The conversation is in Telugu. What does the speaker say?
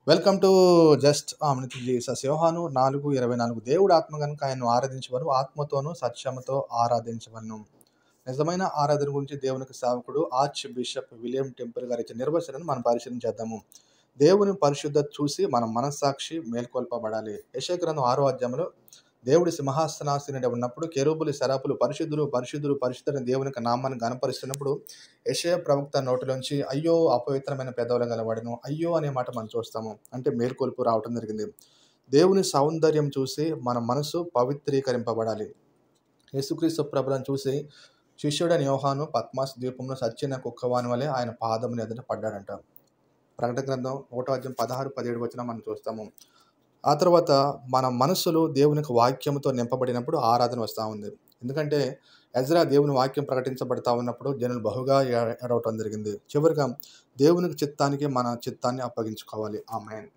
వెల్కమ్ టు జస్ట్ ఆమ్నితి జీసస్. యోహాను 4:24 దేవుడు ఆత్మ గనుక ఆయన్ను ఆరాధించవను, ఆత్మతోనూ సత్యముతో ఆరాధించవలను. నిజమైన ఆరాధన గురించి దేవునికి సేవకుడు ఆర్చ్ బిషప్ విలియం టెంపుల్ గారి ఇచ్చిన నిర్వచనాన్ని మనం పరిశీలించేద్దాము. దేవుని పరిశుద్ధత చూసి మన మనస్సాక్షి మేల్కొల్పబడాలి. యెషయా గ్రంథం 6వ అధ్యాయంలో దేవుడి సింహాసనాసీనుడై ఉన్నప్పుడు కెరూబులు శరాపులు పరిశుద్ధులు పరిశుద్ధులు పరిశుద్ధుడైన దేవుని యొక్క నామాన్ని గణపరుస్తున్నప్పుడు యెషయా ప్రవక్త నోటిలోంచి అయ్యో అపవిత్రమైన పెదవులు గలవాడును, అయ్యో అనే మాట మనం చూస్తాము. అంటే మేల్కొల్పు రావటం జరిగింది. దేవుని సౌందర్యం చూసి మన మనసు పవిత్రీకరింపబడాలి. యేసుక్రీస్తు ప్రభువును చూసి శిష్యుడైన యోహాను పద్మాస్ ద్వీపంలో సచ్చిన కుక్కవాని వలె ఆయన పాదముల ఎదుట పడ్డాడంట. ప్రకటన గ్రంథం 1వ అధ్యాయం 16-17 వచనం మనం చూస్తాము. ఆ తర్వాత మన మనస్సులు దేవునికి వాక్యంతో నింపబడినప్పుడు ఆరాధన వస్తూ ఉంది. ఎందుకంటే ఎజ్రా దేవుని వాక్యం ప్రకటించబడతా ఉన్నప్పుడు జనులు బహుగా ఏడవటం జరిగింది. చివరిగా దేవునికి చిత్తానికి మన చిత్తాన్ని అప్పగించుకోవాలి. ఆమేన్.